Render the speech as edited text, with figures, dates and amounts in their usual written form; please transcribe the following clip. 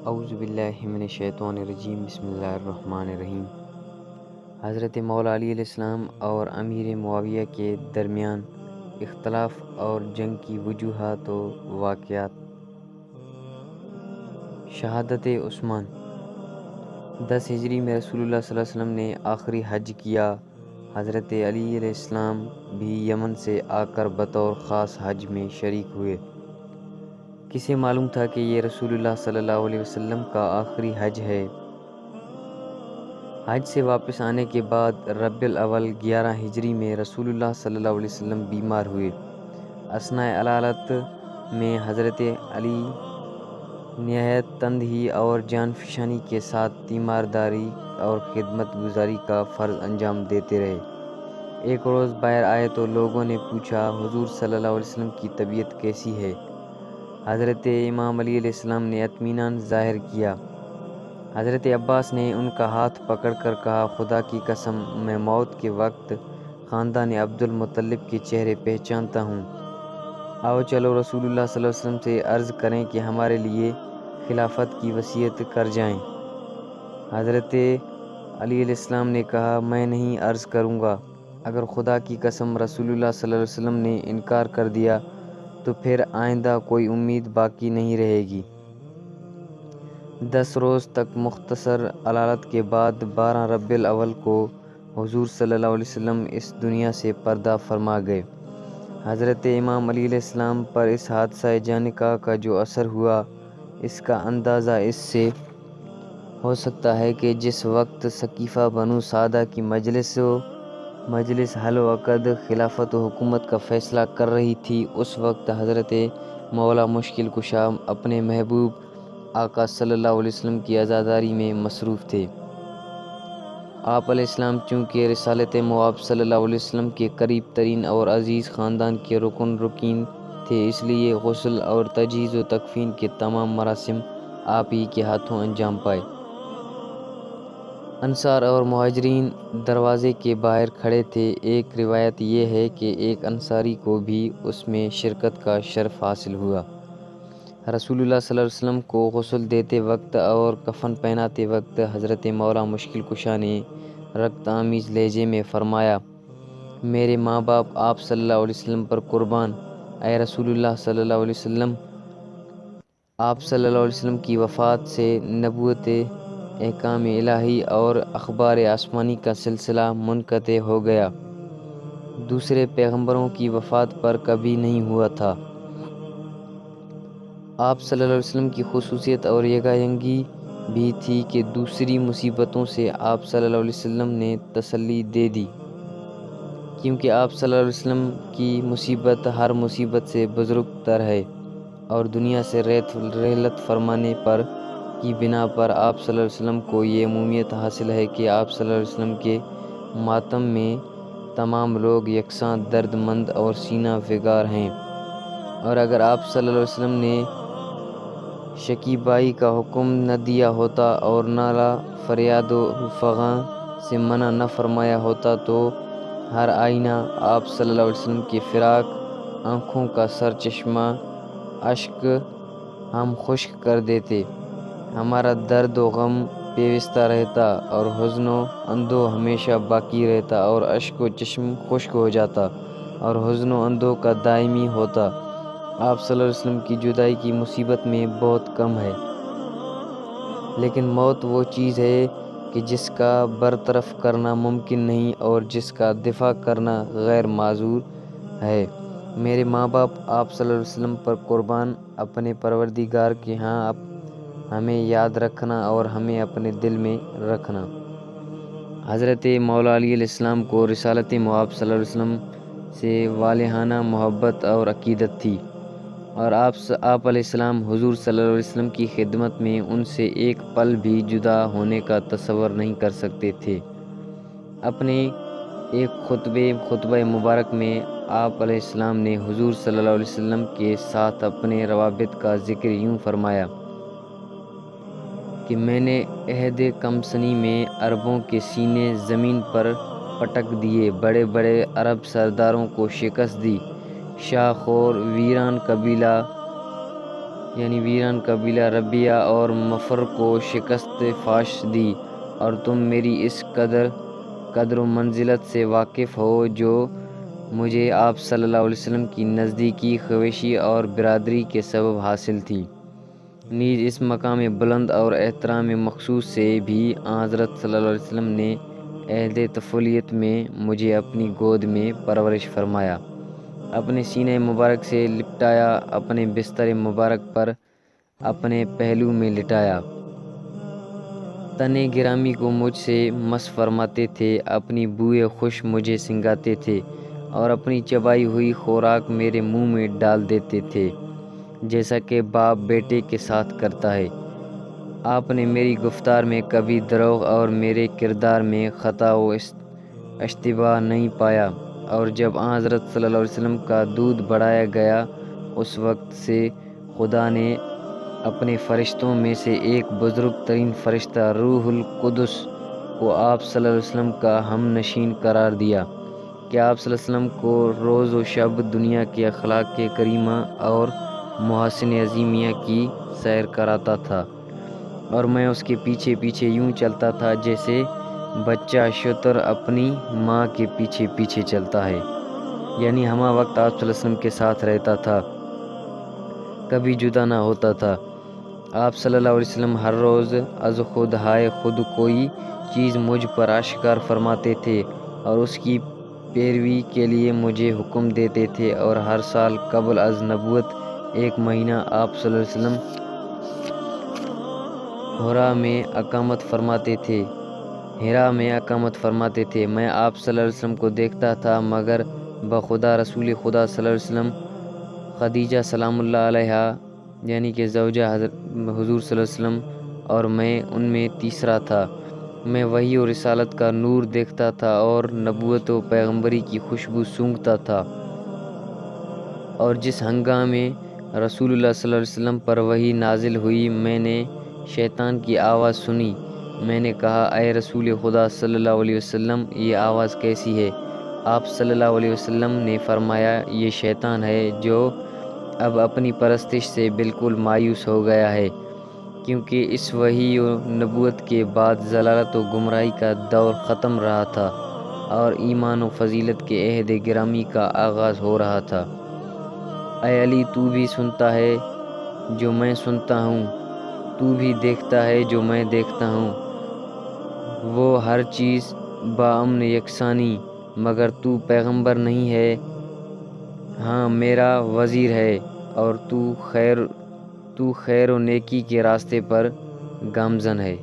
اعوذ باللہ من الشیطان الرجیم بسم اللہ الرحمن الرحیم۔ حضرت مولا علی علیہ السلام اور امیر معاویہ کے درمیان اختلاف اور جنگ کی وجوہات و واقعات۔ شہادت عثمان۔ 10 ہجری میں رسول اللہ صلی اللہ علیہ وسلم نے آخری حج کیا۔ حضرت علی علیہ السلام بھی یمن سے آ کر بطور خاص حج میں شریک ہوئے۔ کسے معلوم تھا کہ یہ رسول اللہ صلی اللہ علیہ وسلم کا آخری حج ہے۔ حج سے واپس آنے کے بعد ربیع الاول 11 ہجری میں رسول اللہ صلی اللہ علیہ وسلم بیمار ہوئے۔ اثناء علالت میں حضرت علی نہایت تندہی اور جان فشانی کے ساتھ تیمارداری اور خدمت گزاری کا فرض انجام دیتے رہے۔ ایک روز باہر آئے تو لوگوں نے پوچھا، حضور صلی اللہ علیہ وسلم کی طبیعت کیسی ہے؟ حضرت امام علی علیہ السلام نے اطمینان ظاہر کیا۔ حضرت عباس نے ان کا ہاتھ پکڑ کر کہا، خدا کی قسم میں موت کے وقت خاندان عبد المطلب کے چہرے پہچانتا ہوں۔ آؤ چلو رسول اللہ صلی اللہ علیہ وسلم سے عرض کریں کہ ہمارے لیے خلافت کی وصیت کر جائیں۔ حضرت علی علیہ السلام نے کہا، میں نہیں عرض کروں گا۔ اگر خدا کی قسم رسول اللہ صلی اللہ علیہ وسلم نے انکار کر دیا تو پھر آئندہ کوئی امید باقی نہیں رہے گی۔ 10 روز تک مختصر علالت کے بعد 12 ربیع الاول کو حضور صلی اللہ علیہ وسلم اس دنیا سے پردہ فرما گئے۔ حضرت امام علی علیہ السلام پر اس حادثہ جانکاہ کا جو اثر ہوا، اس کا اندازہ اس سے ہو سکتا ہے کہ جس وقت ثقیفہ بنو سعدہ کی مجلس حل و عقد خلافت و حکومت کا فیصلہ کر رہی تھی، اس وقت حضرت مولا مشکل کشا اپنے محبوب آقا صلی اللہ علیہ وسلم کی عزاداری میں مصروف تھے۔ آپ علیہ السلام چونکہ رسالت مآب صلی اللہ علیہ وسلم کے قریب ترین اور عزیز خاندان کے رکن تھے، اس لیے غسل اور تجہیز و تکفین کے تمام مراسم آپ ہی کے ہاتھوں انجام پائے۔ انصار اور مہاجرین دروازے کے باہر کھڑے تھے۔ ایک روایت یہ ہے کہ ایک انصاری کو بھی اس میں شرکت کا شرف حاصل ہوا۔ رسول اللہ صلی اللہ علیہ وسلم کو غسل دیتے وقت اور کفن پہناتے وقت حضرت مولا مشکل کشا نے رقت آمیز لہجے میں فرمایا، میرے ماں باپ آپ صلی اللہ علیہ وسلم پر قربان۔ اے رسول اللہ صلی اللہ علیہ وسلم، آپ صلی اللہ علیہ وسلم کی وفات سے نبوت، احکام الہی اور اخبار آسمانی کا سلسلہ منقطع ہو گیا، دوسرے پیغمبروں کی وفات پر کبھی نہیں ہوا تھا۔ آپ صلی اللہ علیہ وسلم کی خصوصیت اور یگانگی بھی تھی کہ دوسری مصیبتوں سے آپ صلی اللہ علیہ وسلم نے تسلی دے دی، کیونکہ آپ صلی اللہ علیہ وسلم کی مصیبت ہر مصیبت سے بزرگ تر ہے، اور دنیا سے رحلت فرمانے پر کی بنا پر آپ صلی اللہ علیہ وسلم کو یہ عمومیت حاصل ہے کہ آپ صلی اللہ علیہ وسلم کے ماتم میں تمام لوگ یکساں درد مند اور سینہ فگار ہیں، اور اگر آپ صلی اللہ علیہ وسلم نے شکیبائی کا حکم نہ دیا ہوتا اور نالہ فریاد و فغاں سے منع نہ فرمایا ہوتا تو ہر آئینہ آپ صلی اللہ علیہ وسلم کی فراق آنکھوں کا سرچشمہ اشک ہم خشک کر دیتے، ہمارا درد و غم پیوستہ رہتا اور حزن و اندوہ ہمیشہ باقی رہتا، اور اشک و چشم خشک ہو جاتا اور حزن و اندوہ کا دائمی ہوتا۔ آپ صلی اللہ علیہ وسلم کی جدائی کی مصیبت میں بہت کم ہے، لیکن موت وہ چیز ہے کہ جس کا برطرف کرنا ممکن نہیں اور جس کا دفاع کرنا غیر معذور ہے۔ میرے ماں باپ آپ صلی اللہ علیہ وسلم پر قربان، اپنے پروردگار کے ہاں ہمیں یاد رکھنا اور ہمیں اپنے دل میں رکھنا۔ حضرت مولا علی علیہ السلام کو رسالت مآب صلی اللہ علیہ وسلم سے والہانہ محبت اور عقیدت تھی، اور آپ علیہ السلام حضور صلی اللہ علیہ وسلم کی خدمت میں ان سے ایک پل بھی جدا ہونے کا تصور نہیں کر سکتے تھے۔ اپنے ایک خطبہ مبارک میں آپ علیہ السلام نے حضور صلی اللہ علیہ وسلم کے ساتھ اپنے روابط کا ذکر یوں فرمایا کہ میں نے عہد کم سنی میں عربوں کے سینے زمین پر پٹک دیے، بڑے بڑے عرب سرداروں کو شکست دی، شاہ خور ویران قبیلہ یعنی ویران قبیلہ ربیہ اور مفر کو شکست فاش دی، اور تم میری اس قدر و منزلت سے واقف ہو جو مجھے آپ صلی اللہ علیہ وسلم کی نزدیکی، خویشی اور برادری کے سبب حاصل تھی۔ نیز اس مقام بلند اور احترام مخصوص سے بھی حضرت صلی اللہ علیہ وسلم نے عہد طفولیت میں مجھے اپنی گود میں پرورش فرمایا، اپنے سینہ مبارک سے لپٹایا، اپنے بستر مبارک پر اپنے پہلو میں لٹایا، تن گرامی کو مجھ سے مس فرماتے تھے، اپنی بوئے خوش مجھے سنگھاتے تھے، اور اپنی چبائی ہوئی خوراک میرے منہ میں ڈال دیتے تھے، جیسا کہ باپ بیٹے کے ساتھ کرتا ہے۔ آپ نے میری گفتار میں کبھی دروغ اور میرے کردار میں خطا و اشتباہ نہیں پایا، اور جب حضرت صلی اللہ علیہ وسلم کا دودھ بڑھایا گیا، اس وقت سے خدا نے اپنے فرشتوں میں سے ایک بزرگ ترین فرشتہ روح القدس کو آپ صلی اللہ علیہ وسلم کا ہم نشین قرار دیا، کہ آپ صلی اللہ علیہ وسلم کو روز و شب دنیا کے اخلاق کے کریمہ اور محاسن عظیمیہ کی سیر کراتا تھا، اور میں اس کے پیچھے پیچھے یوں چلتا تھا جیسے بچہ شتر اپنی ماں کے پیچھے پیچھے چلتا ہے، یعنی ہمہ وقت آپ صلی اللہ علیہ وسلم کے ساتھ رہتا تھا، کبھی جدا نہ ہوتا تھا۔ آپ صلی اللہ علیہ وسلم ہر روز از خود ہائے خود کوئی چیز مجھ پر اشکار فرماتے تھے، اور اس کی پیروی کے لیے مجھے حکم دیتے تھے، اور ہر سال قبل از نبوت ایک مہینہ آپ صلی اللہ علیہ وسلم حرا میں اقامت فرماتے تھے۔ میں آپ صلی اللہ علیہ وسلم کو دیکھتا تھا، مگر بخدا رسول خدا صلی اللہ علیہ وسلم، خدیجہ سلام اللہ علیہا یعنی کہ زوجہ حضور صلی اللہ علیہ وسلم، اور میں ان میں تیسرا تھا۔ میں وحی و رسالت کا نور دیکھتا تھا اور نبوت و پیغمبری کی خوشبو سونگھتا تھا، اور جس ہنگامے رسول اللہ صلی اللہ علیہ وسلم پر وحی نازل ہوئی، میں نے شیطان کی آواز سنی۔ میں نے کہا، اے رسول خدا صلی اللہ علیہ وسلم، یہ آواز کیسی ہے؟ آپ صلی اللہ علیہ وسلم نے فرمایا، یہ شیطان ہے جو اب اپنی پرستش سے بالکل مایوس ہو گیا ہے، کیونکہ اس وحی و نبوت کے بعد ضلالت و گمراہی کا دور ختم رہا تھا، اور ایمان و فضیلت کے عہد گرامی کا آغاز ہو رہا تھا۔ اے علی، تو بھی سنتا ہے جو میں سنتا ہوں، تو بھی دیکھتا ہے جو میں دیکھتا ہوں، وہ ہر چیز باامن یکسانی، مگر تو پیغمبر نہیں ہے، ہاں میرا وزیر ہے، اور تو خیر و نیکی کے راستے پر گامزن ہے۔